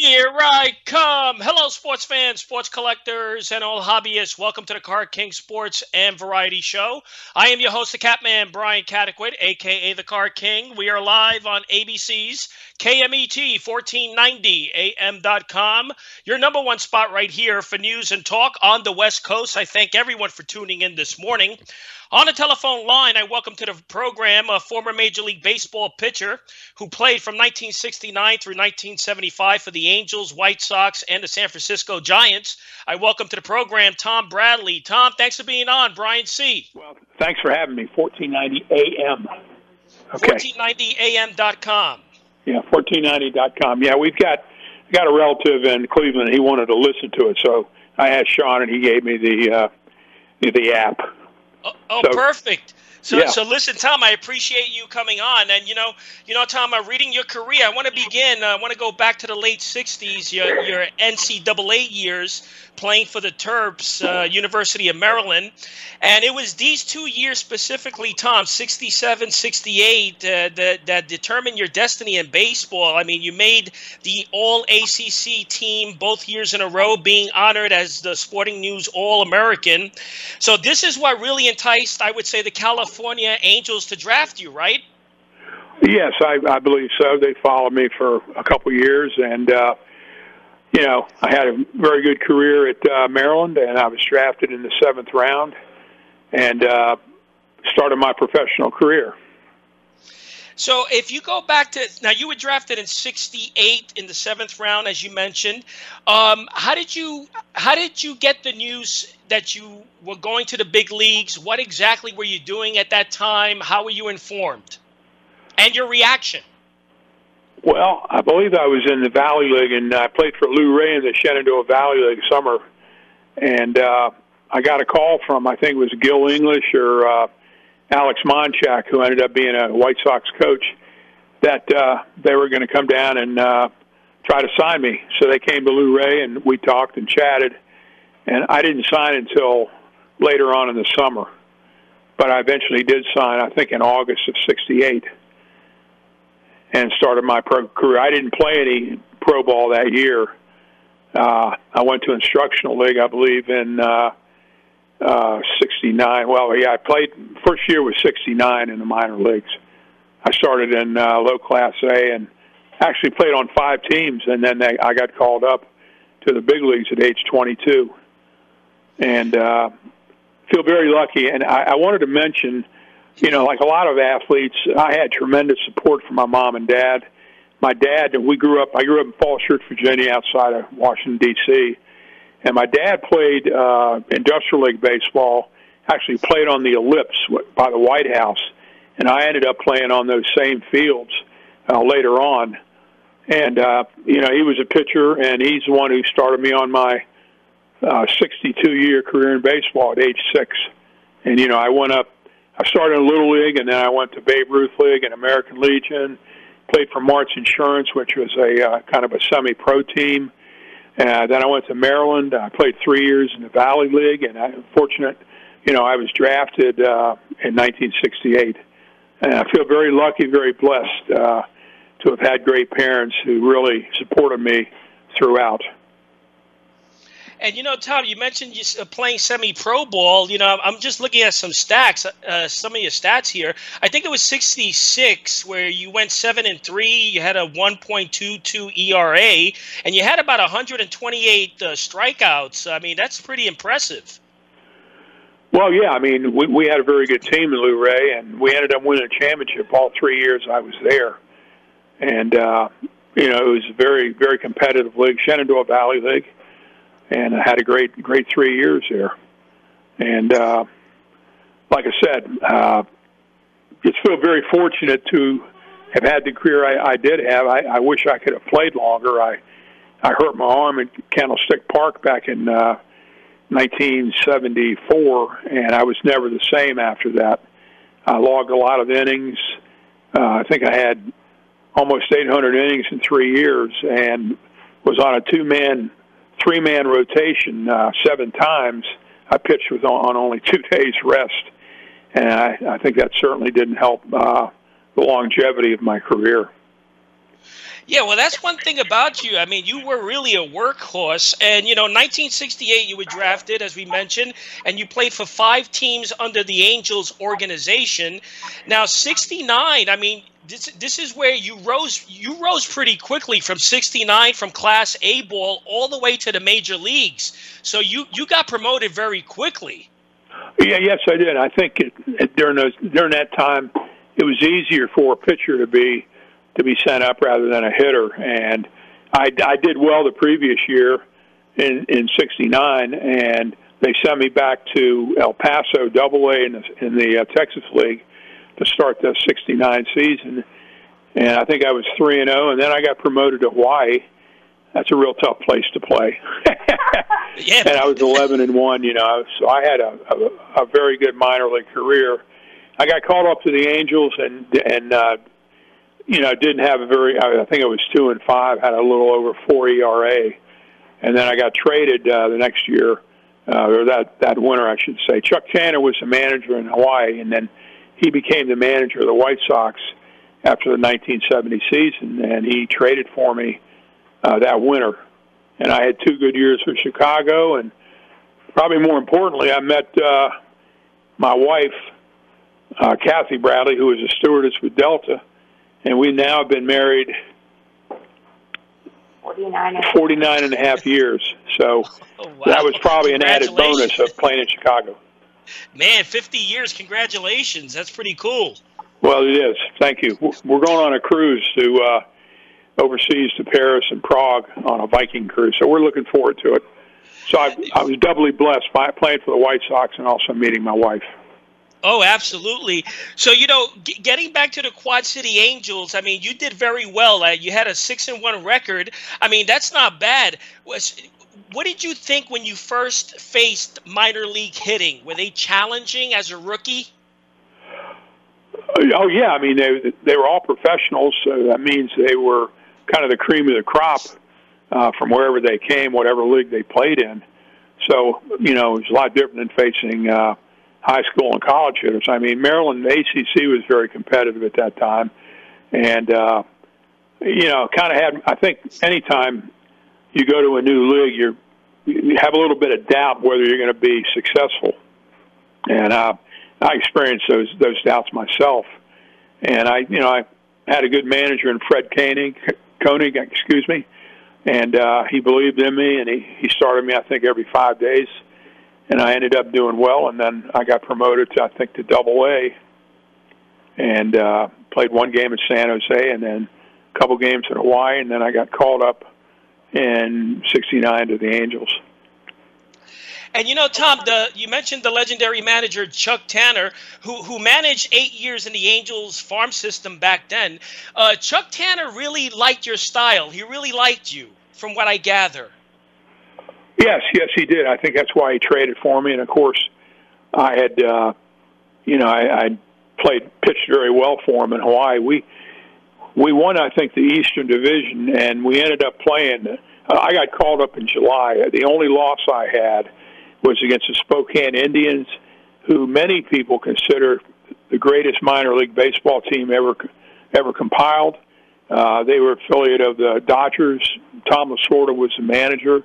Here I come. Hello, sports fans, sports collectors, and all hobbyists. Welcome to the Card King Sports and Variety Show. I am your host, the Catman, Brian Cataquet, a.k.a. the Card King. We are live on ABC's KMET 1490 AM.com. Your number one spot right here for news and talk on the West Coast. I thank everyone for tuning in this morning. On the telephone line, I welcome to the program a former Major League Baseball pitcher who played from 1969 through 1975 for the Angels, White Sox, and the San Francisco Giants. I welcome to the program Tom Bradley. Tom, thanks for being on. Brian C. Well, thanks for having me. 1490 AM. Okay. 1490am.com. Yeah, 1490.com. Yeah, we've got a relative in Cleveland. He wanted to listen to it, so I asked Sean, and he gave me the app. Oh, perfect. So listen, Tom, I appreciate you coming on. And, you know, Tom, I'm reading your career. I want to begin. I want to go back to the late 60s, your NCAA years playing for the Terps, University of Maryland. And it was these 2 years specifically, Tom, 67, 68, that determined your destiny in baseball. I mean, you made the All-ACC team both years in a row, being honored as the Sporting News All-American. So this is what really enticed, I would say, the California Angels to draft you, right? Yes, I believe so. They followed me for a couple years, and I had a very good career at Maryland, and I was drafted in the 7th round, and started my professional career. So if you go back to now, you were drafted in 68 in the 7th round, as you mentioned. How did you get the news that you were going to the big leagues? What exactly were you doing at that time? How were you informed? And your reaction? Well, I believe I was in the Valley League, and I played for Lou Ray in the Shenandoah Valley League summer. And I got a call from, I think it was Gil English or Alex Monchak, who ended up being a White Sox coach, that they were going to come down and try to sign me. So they came to Lou Ray, and we talked and chatted. And I didn't sign until later on in the summer. But I eventually did sign, I think, in August of 68. And started my pro career. I didn't play any pro ball that year. I went to instructional league, I believe, in 69. Well, yeah, I played. First year was 69 in the minor leagues. I started in low class A and actually played on 5 teams, and then I got called up to the big leagues at age 22. And feel very lucky. And I wanted to mention, like a lot of athletes, I had tremendous support from my mom and dad. My dad, I grew up in Falls Church, Virginia, outside of Washington, D.C., and my dad played Industrial League baseball, actually played on the ellipse by the White House, and I ended up playing on those same fields later on. And, he was a pitcher, and he's the one who started me on my 62-year career in baseball at age 6. And, I went up. I started in Little League, and then I went to Babe Ruth League and American Legion, played for March Insurance, which was a kind of a semi-pro team. Then I went to Maryland. I played 3 years in the Valley League, and I'm fortunate, I was drafted in 1968. And I feel very lucky, very blessed to have had great parents who really supported me throughout. And, Tom, you mentioned you playing semi-pro ball. I'm just looking at some stats, some of your stats here. I think it was 66 where you went 7-3. You had a 1.22 ERA, and you had about 128 strikeouts. I mean, that's pretty impressive. Well, yeah. I mean, we had a very good team in Lou Ray, and we ended up winning a championship all 3 years I was there. And, it was a very, very competitive league, Shenandoah Valley League. And I had a great 3 years there. And like I said, just feel very fortunate to have had the career I did have. I wish I could have played longer. I hurt my arm in Candlestick Park back in 1974, and I was never the same after that. I logged a lot of innings. I think I had almost 800 innings in 3 years and was on a 3-man rotation 7 times. I pitched with on only 2 days rest, and I think that certainly didn't help the longevity of my career. Yeah, well, that's one thing about you. I mean, you were really a workhorse. And, 1968, you were drafted, as we mentioned, and you played for 5 teams under the Angels organization. Now, 69, I mean, this is where you rose. You rose pretty quickly from 69, from Class A ball, all the way to the major leagues. So you got promoted very quickly. Yeah, yes, I did. I think during that time, it was easier for a pitcher to be sent up rather than a hitter. And I did well the previous year in '69, and they sent me back to El Paso Double-A in the Texas League to start the '69 season. And I think I was 3-0, and then I got promoted to Hawaii. That's a real tough place to play. Yeah. And I was 11-1. So I had a very good minor league career. I got called up to the Angels and didn't have I think it was 2-5, had a little over 4 ERA. And then I got traded the next year, or that winter, I should say. Chuck Tanner was the manager in Hawaii, and then he became the manager of the White Sox after the 1970 season, and he traded for me that winter. And I had 2 good years with Chicago, and probably more importantly, I met my wife, Kathy Bradley, who was a stewardess with Delta, and we now have been married 49 and a half years. So wow. That was probably an added bonus of playing in Chicago. Man, 50 years, congratulations. That's pretty cool. Well, it is. Thank you. We're going on a cruise to overseas to Paris and Prague on a Viking cruise, so we're looking forward to it. So I was doubly blessed by playing for the White Sox and also meeting my wife. Oh, absolutely. So, getting back to the Quad City Angels, I mean, you did very well. You had a 6-1 record. I mean, that's not bad. What did you think when you first faced minor league hitting? Were they challenging as a rookie? Oh, yeah. I mean, they were all professionals, so that means they were kind of the cream of the crop from wherever they came, whatever league they played in. So, it was a lot different than facing high school and college hitters. I mean, Maryland ACC was very competitive at that time. And, kind of had, I think anytime you go to a new league, you have a little bit of doubt whether you're going to be successful. And I experienced those doubts myself. And I had a good manager in Fred Koenig, and he believed in me, and he started me, I think, every 5 days. And I ended up doing well, and then I got promoted to Double-A, and played 1 game in San Jose, and then a couple games in Hawaii, and then I got called up in '69 to the Angels. And Tom, you mentioned the legendary manager Chuck Tanner, who managed 8 years in the Angels farm system back then. Chuck Tanner really liked your style. He really liked you, from what I gather. Yes, he did. I think that's why he traded for me. And of course, I had, I pitched very well for him in Hawaii. We won, I think, the Eastern Division, and we ended up playing. I got called up in July. The only loss I had was against the Spokane Indians, who many people consider the greatest minor league baseball team ever compiled. They were affiliate of the Dodgers. Tom Lasorda was the manager.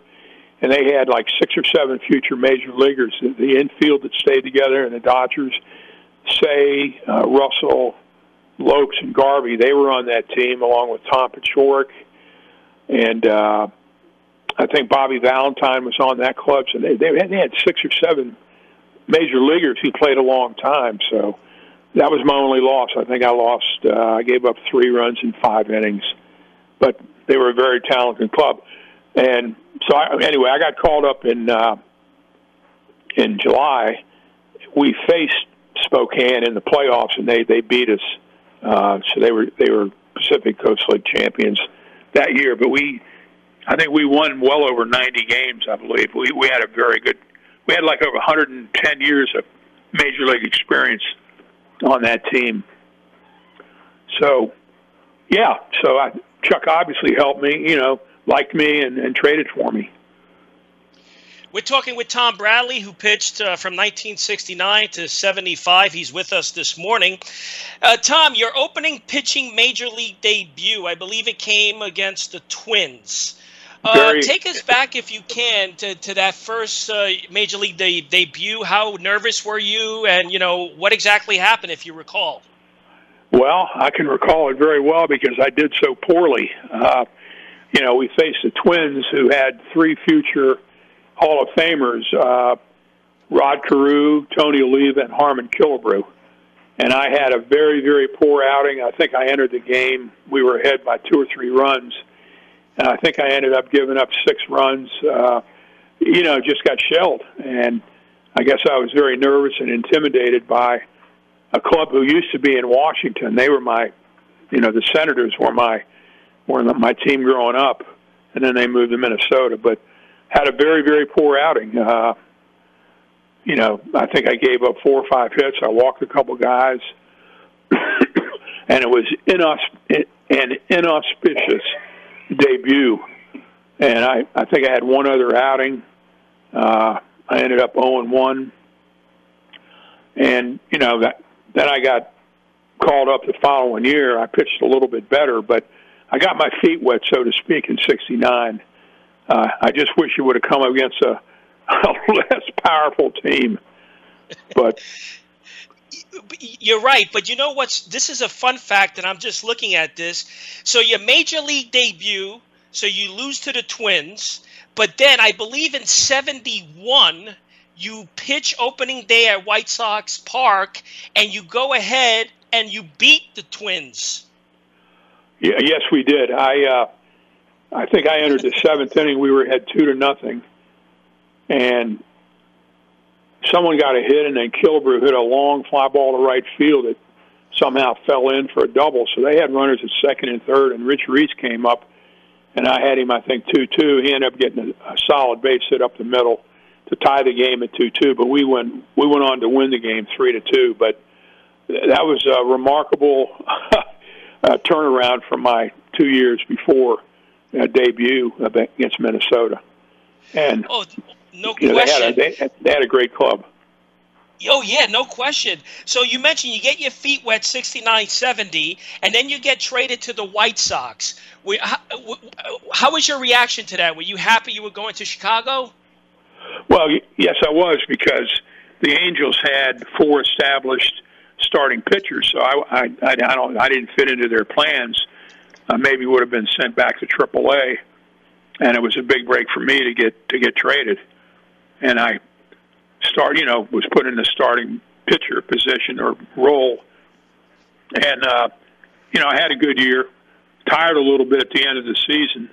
And they had like 6 or 7 future major leaguers. The infield that stayed together, and the Dodgers, Say, Russell, Lopes, and Garvey, they were on that team along with Tom Paciorek. And I think Bobby Valentine was on that club. So they had 6 or 7 major leaguers who played a long time. So that was my only loss. I think I gave up 3 runs in 5 innings. But they were a very talented club. And so I got called up in July. We faced Spokane in the playoffs, and they beat us. So they were Pacific Coast League champions that year. But I think we won well over 90 games. I believe we had a very good. We had like over 110 years of major league experience on that team. So yeah, Chuck obviously helped me. Liked me and traded for me. We're talking with Tom Bradley, who pitched from 1969 to 75. He's with us this morning. Tom, your opening pitching major league debut, I believe it came against the Twins. Take us back, if you can, to that first major league debut. How nervous were you, and what exactly happened, if you recall? Well, I can recall it very well because I did so poorly. We faced the Twins, who had three future Hall of Famers, Rod Carew, Tony Oliva, and Harmon Killebrew. And I had a very, very poor outing. I think I entered the game. We were ahead by 2 or 3 runs. And I think I ended up giving up 6 runs. Just got shelled. And I guess I was very nervous and intimidated by a club who used to be in Washington. They were the Senators were my team growing up. And then they moved to Minnesota. But had a very, very poor outing. I think I gave up 4 or 5 hits. I walked a couple guys, and it was an inauspicious debut. And I think I had one other outing. I ended up 0-1. And, then I got called up the following year. I pitched a little bit better, but I got my feet wet, so to speak, in 69. I just wish it would have come against a less powerful team. But you're right. But you know what's? This is a fun fact, and I'm just looking at this. So your major league debut, so you lose to the Twins, but then I believe in 71 you pitch opening day at White Sox Park, and you go ahead and you beat the Twins. Yeah, yes, we did. I think I entered the 7th inning. We were ahead 2-0, and someone got a hit, and then Killebrew hit a long fly ball to right field that somehow fell in for a double. So they had runners at 2nd and 3rd, and Rich Reese came up, and I had him, I think, 2-2. He ended up getting a solid base hit up the middle to tie the game at 2-2. But we went on to win the game 3-2. But that was a remarkable turnaround from my 2 years before debut against Minnesota. And no question. They had a great club. Oh, yeah, no question. So you mentioned you get your feet wet 69-70, and then you get traded to the White Sox. How was your reaction to that? Were you happy you were going to Chicago? Well, yes, I was, because the Angels had 4 established starting pitchers, so I didn't fit into their plans. Maybe would have been sent back to AAA, and it was a big break for me to get traded. And I was put in the starting pitcher position or role, and I had a good year. Tired a little bit at the end of the season,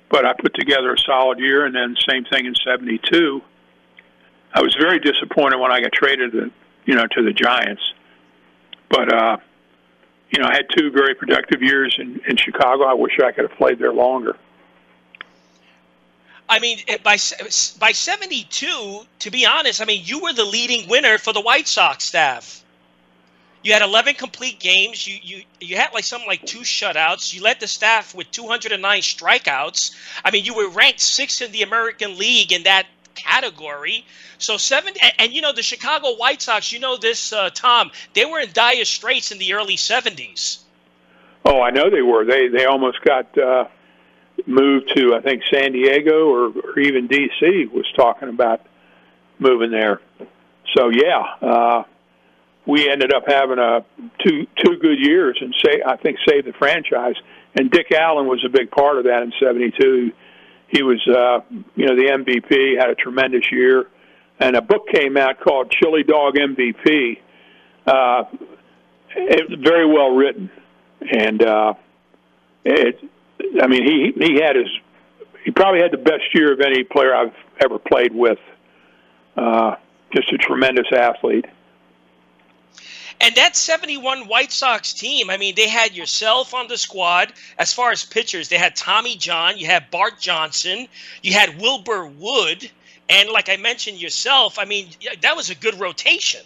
but I put together a solid year. And then same thing in 72. I was very disappointed when I got traded to the Giants, but I had 2 very productive years in Chicago. I wish I could have played there longer. I mean, by 72, to be honest, I mean, you were the leading winner for the White Sox staff. You had 11 complete games. You had something like 2 shutouts. You led the staff with 209 strikeouts. I mean, you were ranked 6th in the American League in that category. So the Chicago White Sox, this, Tom, they were in dire straits in the early 70s. Oh, I know they were. They almost got moved to, I think, San Diego or even D.C. was talking about moving there. So, yeah, we ended up having two good years and saved the franchise. And Dick Allen was a big part of that in 72. He was, the MVP, had a tremendous year. And a book came out called Chili Dog MVP. It was very well written. And he probably had the best year of any player I've ever played with. Just a tremendous athlete. And that 71 White Sox team, I mean, they had yourself on the squad. As far as pitchers, they had Tommy John, you had Bart Johnson, you had Wilbur Wood, and like I mentioned yourself, I mean, that was a good rotation.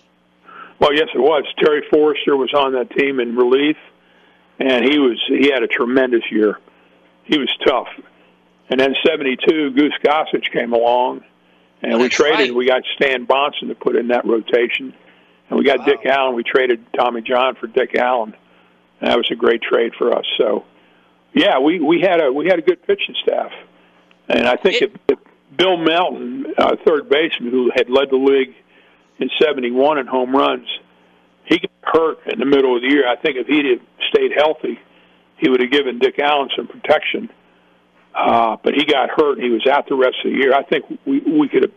Well, yes, it was. Terry Forrester was on that team in relief, and he had a tremendous year. He was tough. And then 72, Goose Gossage came along, And we traded. Right. We got Stan Bonson to put in that rotation, and we got Dick Allen. We traded Tommy John for Dick Allen. And that was a great trade for us. So, yeah, we had a good pitching staff, and I think if Bill Melton, third baseman, who had led the league in '71 in home runs, he got hurt in the middle of the year. I think if he'd have stayed healthy, he would have given Dick Allen some protection. But he got hurt, and he was out the rest of the year. I think we could have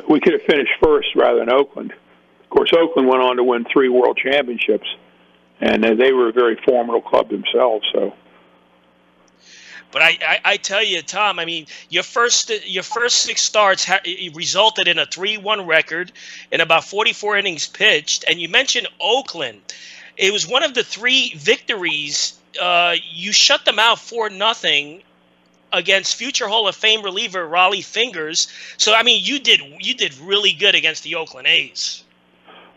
we could have finished first rather than Oakland. Of course, Oakland went on to win 3 world championships, and they were a very formidable club themselves. So. But I tell you, Tom, I mean, your first 6 starts resulted in a 3-1 record in about 44 innings pitched. And you mentioned Oakland. It was one of the 3 victories. You shut them out 4-0 against future Hall of Fame reliever Raleigh Fingers. So, I mean, you did really good against the Oakland A's.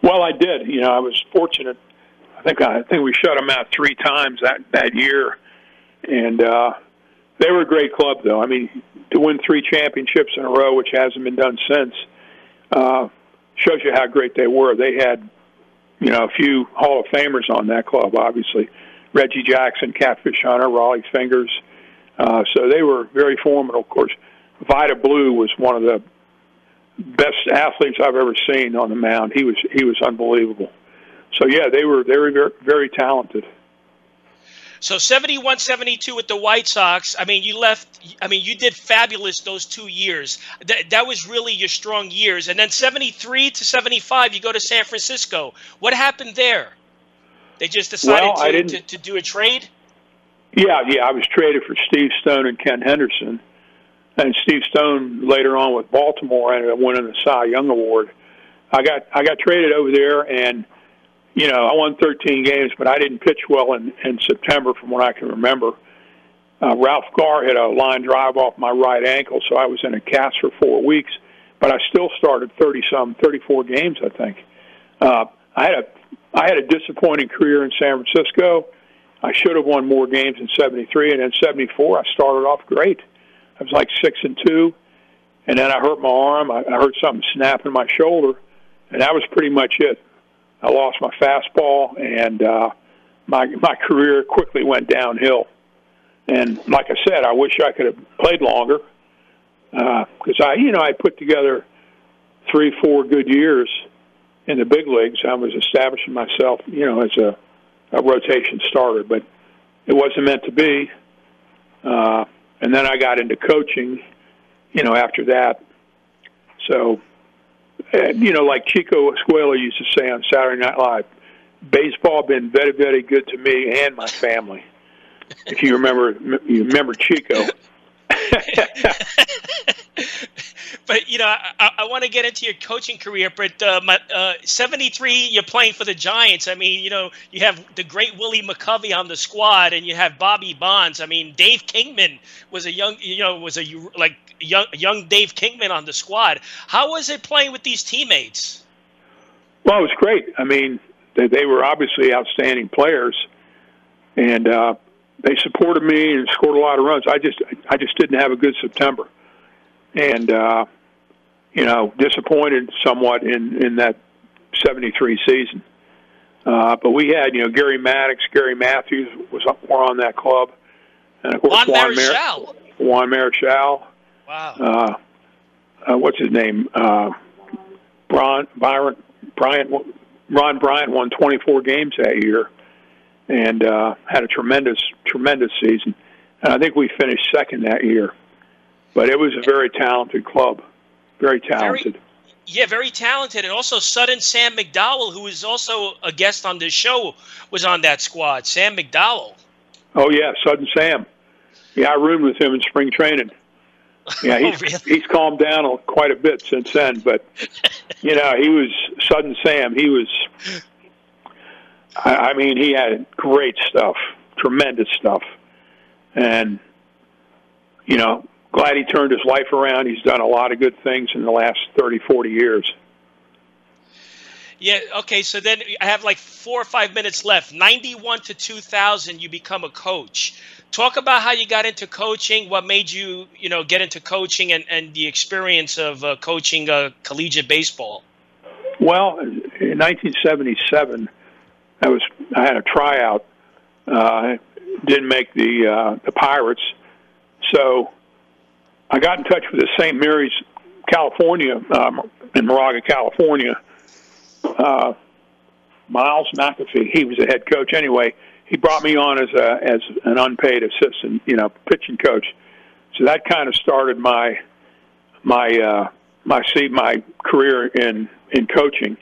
Well, I did. You know, I was fortunate. I think we shut them out 3 times that year, and they were a great club, though. I mean, to win 3 championships in a row, which hasn't been done since, shows you how great they were. They had, you know, a few Hall of Famers on that club, obviously. Reggie Jackson, Catfish Hunter, Raleigh Fingers. So they were very formidable. Of course, Vida Blue was one of the best athletes I've ever seen on the mound. He was unbelievable. So, yeah, they were very, very talented. So 71-72 with the White Sox. I mean, you did fabulous those 2 years. That was really your strong years. And then 73-75, you go to San Francisco. What happened there? They just decided to do a trade? Yeah, I was traded for Steve Stone and Ken Henderson. And Steve Stone later on with Baltimore ended up winning the Cy Young Award. I got traded over there, and you know, I won 13 games, but I didn't pitch well in September from what I can remember. Ralph Garr hit a line drive off my right ankle, so I was in a cast for 4 weeks, but I still started 34 games, I think. I had a disappointing career in San Francisco. I should have won more games in 73, and in 74 I started off great. I was like 6-2, and then I hurt my arm. I heard something snap in my shoulder, and that was pretty much it. I lost my fastball, and my career quickly went downhill. And like I said, I wish I could have played longer because I put together 3-4 good years in the big leagues. I was establishing myself, as a rotation starter, but it wasn't meant to be. And then I got into coaching, after that. So, like Chico Escuela used to say on Saturday Night Live, baseball been very, very good to me and my family. If you remember Chico. But, I want to get into your coaching career, but 73, you're playing for the Giants. I mean, you have the great Willie McCovey on the squad, and you have Bobby Bonds. I mean, Dave Kingman was a young Dave Kingman on the squad. How was it playing with these teammates? Well, it was great. I mean, they were obviously outstanding players, and they supported me and scored a lot of runs. I just didn't have a good September, and disappointed somewhat in that 73 season. But we had Gary Maddox, Gary Matthews were on that club, and of course Juan Marichal. Wow. What's his name? Ron Bryant won 24 games that year, and had a tremendous season. And I think we finished second that year. But it was a very talented club, very talented. Very talented. And also Sudden Sam McDowell, who is also a guest on this show, was on that squad. Sam McDowell. Oh, yeah, Sudden Sam. Yeah, I roomed with him in spring training. Yeah, he's calmed down quite a bit since then. But, he was Sudden Sam. He was, he had great stuff, tremendous stuff. And, glad he turned his life around. He's done a lot of good things in the last 30, 40 years. Yeah. Okay. So then I have like 4 or 5 minutes left. 91 to 2000, you become a coach. Talk about how you got into coaching. What made you, get into coaching and the experience of coaching collegiate baseball. Well, in 1977, I had a tryout. Didn't make the Pirates, so I got in touch with the St. Mary's, California, in Moraga, California. Miles McAfee, he was the head coach. Anyway, he brought me on as an unpaid assistant, pitching coach. So that kind of started my career in coaching.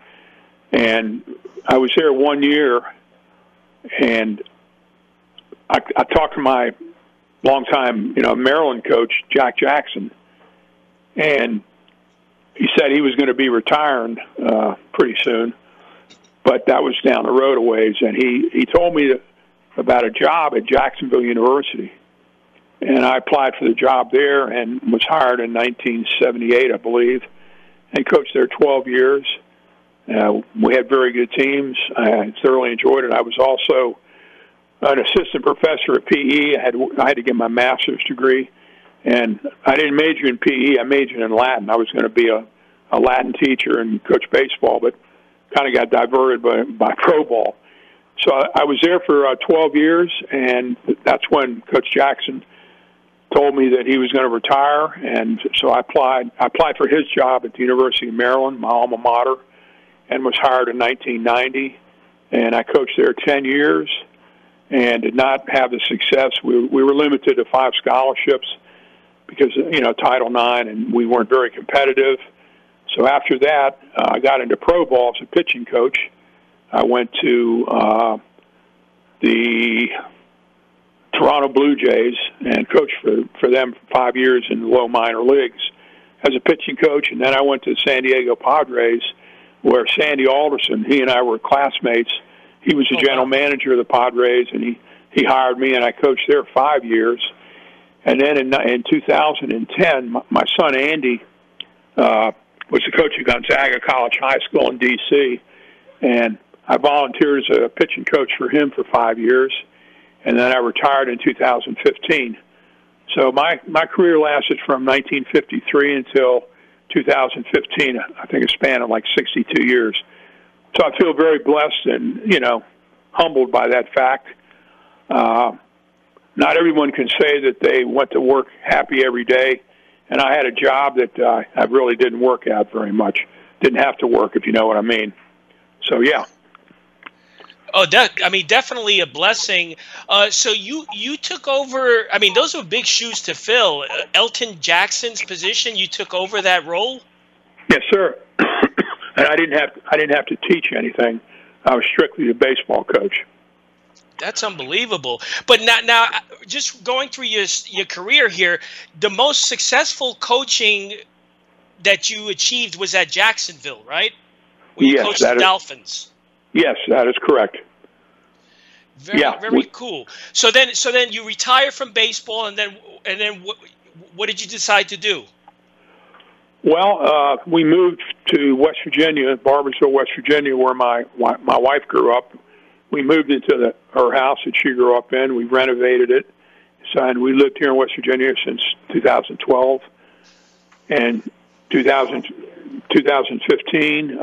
And I was there 1 year, and I talked to my longtime, Maryland coach, Jack Jackson, and he said he was going to be retiring pretty soon, but that was down the road a ways. And he told me about a job at Jacksonville University, and I applied for the job there and was hired in 1978, I believe, and coached there 12 years. We had very good teams. I thoroughly enjoyed it. I was also an assistant professor at PE. I had to get my master's degree, and I didn't major in PE. I majored in Latin. I was going to be a Latin teacher and coach baseball, but kind of got diverted by pro ball. So I was there for 12 years, and that's when Coach Jackson told me that he was going to retire, and so I applied for his job at the University of Maryland, my alma mater, and was hired in 1990, and I coached there 10 years and did not have the success. We were limited to 5 scholarships because, Title IX, and we weren't very competitive. So after that, I got into pro ball as a pitching coach. I went to the Toronto Blue Jays and coached for them for 5 years in the low minor leagues as a pitching coach, and then I went to the San Diego Padres, where Sandy Alderson, he and I were classmates. He was the general manager of the Padres, and he hired me, and I coached there 5 years. And then in 2010, my son Andy was the coach of Gonzaga College High School in D.C., and I volunteered as a pitching coach for him for 5 years, and then I retired in 2015. So my career lasted from 1953 until 2015, I think a span of like 62 years. So I feel very blessed and, humbled by that fact. Not everyone can say that they went to work happy every day, and I had a job that I really didn't work at very much. Didn't have to work, if you know what I mean. So, yeah. Oh, definitely a blessing. So you took over. I mean, those were big shoes to fill. Elton Jackson's position. You took over that role. Yes, sir. And I didn't have to teach anything. I was strictly a baseball coach. That's unbelievable. But now, just going through your career here, the most successful coaching that you achieved was at Jacksonville, right? When you coached the Dolphins. Yes, that is correct. Very cool. So then you retire from baseball, and then what did you decide to do? Well, we moved to West Virginia, Barboursville, West Virginia, where my wife grew up. We moved into her house that she grew up in. We renovated it, and we lived here in West Virginia since 2012. And 2015,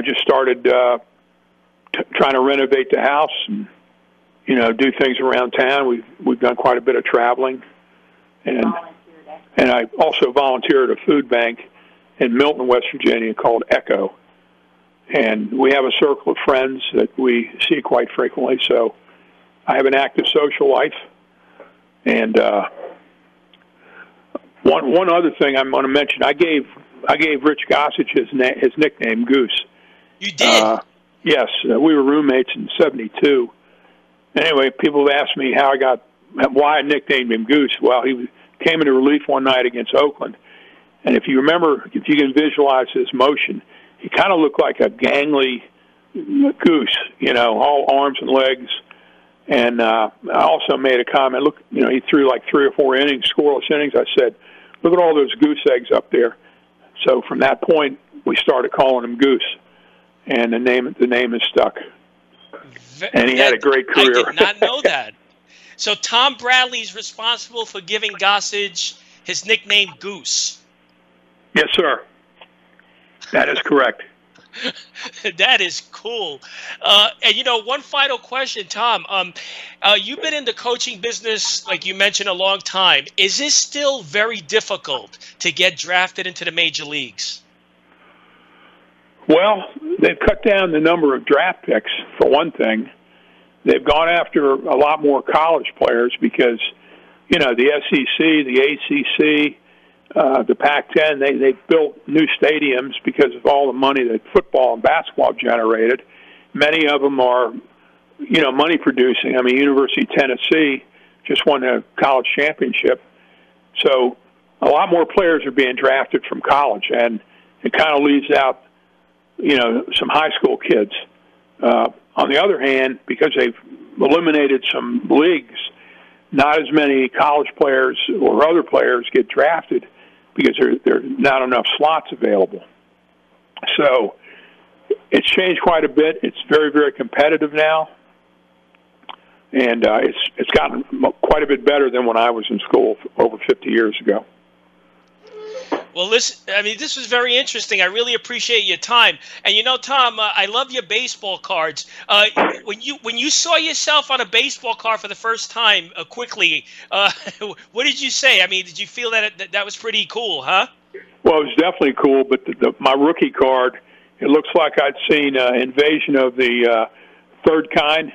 just started trying to renovate the house and, do things around town. We've done quite a bit of traveling. And I also volunteered at a food bank in Milton, West Virginia called Echo. And we have a circle of friends that we see quite frequently. So I have an active social life. And one other thing I'm going to mention, I gave Rich Gossage his nickname, Goose. You did? Yes. We were roommates in 72. Anyway, people have asked me why I nicknamed him Goose. Well, he came into relief one night against Oakland. And if you can visualize his motion, he kind of looked like a gangly goose, all arms and legs. And I also made a comment, look, he threw like 3 or 4 innings, scoreless innings. I said, look at all those goose eggs up there. So from that point, we started calling him Goose, and the name is stuck. And he had a great career. I did not know that. So Tom Bradley's responsible for giving Gossage his nickname Goose. Yes, sir. That is correct. That is cool. And, you know, one final question, Tom. You've been in the coaching business, like you mentioned, a long time. Is this still very difficult to get drafted into the major leagues? Well, they've cut down the number of draft picks, for one thing. They've gone after a lot more college players because, you know, the SEC, the ACC, the Pac-10, they built new stadiums because of all the money that football and basketball generated. Many of them are, you know, money producing. I mean, University of Tennessee just won a college championship. So a lot more players are being drafted from college, and it kind of leaves out, you know, some high school kids. On the other hand, because they've eliminated some leagues, not as many college players or other players get drafted because there are not enough slots available. So it's changed quite a bit. It's very, very competitive now, and it's gotten quite a bit better than when I was in school over 50 years ago. Well, listen, I mean, this was very interesting. I really appreciate your time. And, you know, Tom, I love your baseball cards. When you saw yourself on a baseball card for the first time quickly, what did you say? I mean, did you feel that was pretty cool, huh? Well, it was definitely cool, but my rookie card, it looks like I'd seen Invasion of the Third Kind.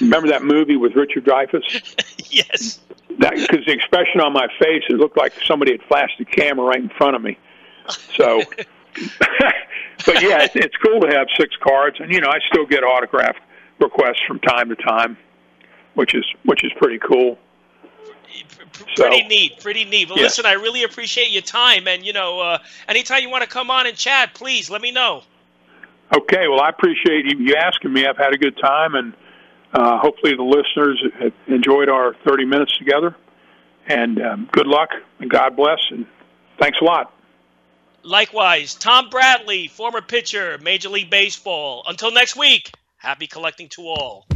Remember that movie with Richard Dreyfuss? Yes. Because the expression on my face, it looked like somebody had flashed a camera right in front of me. So, but yeah, it's cool to have 6 cards, and you know, I still get autograph requests from time to time, which is pretty cool. Pretty neat. Well, yeah. Listen, I really appreciate your time, and you know, anytime you want to come on and chat, please let me know. Okay. Well, I appreciate you asking me. I've had a good time, and hopefully the listeners have enjoyed our 30 minutes together. And good luck, and God bless, and thanks a lot. Likewise, Tom Bradley, former pitcher, Major League Baseball. Until next week, happy collecting to all.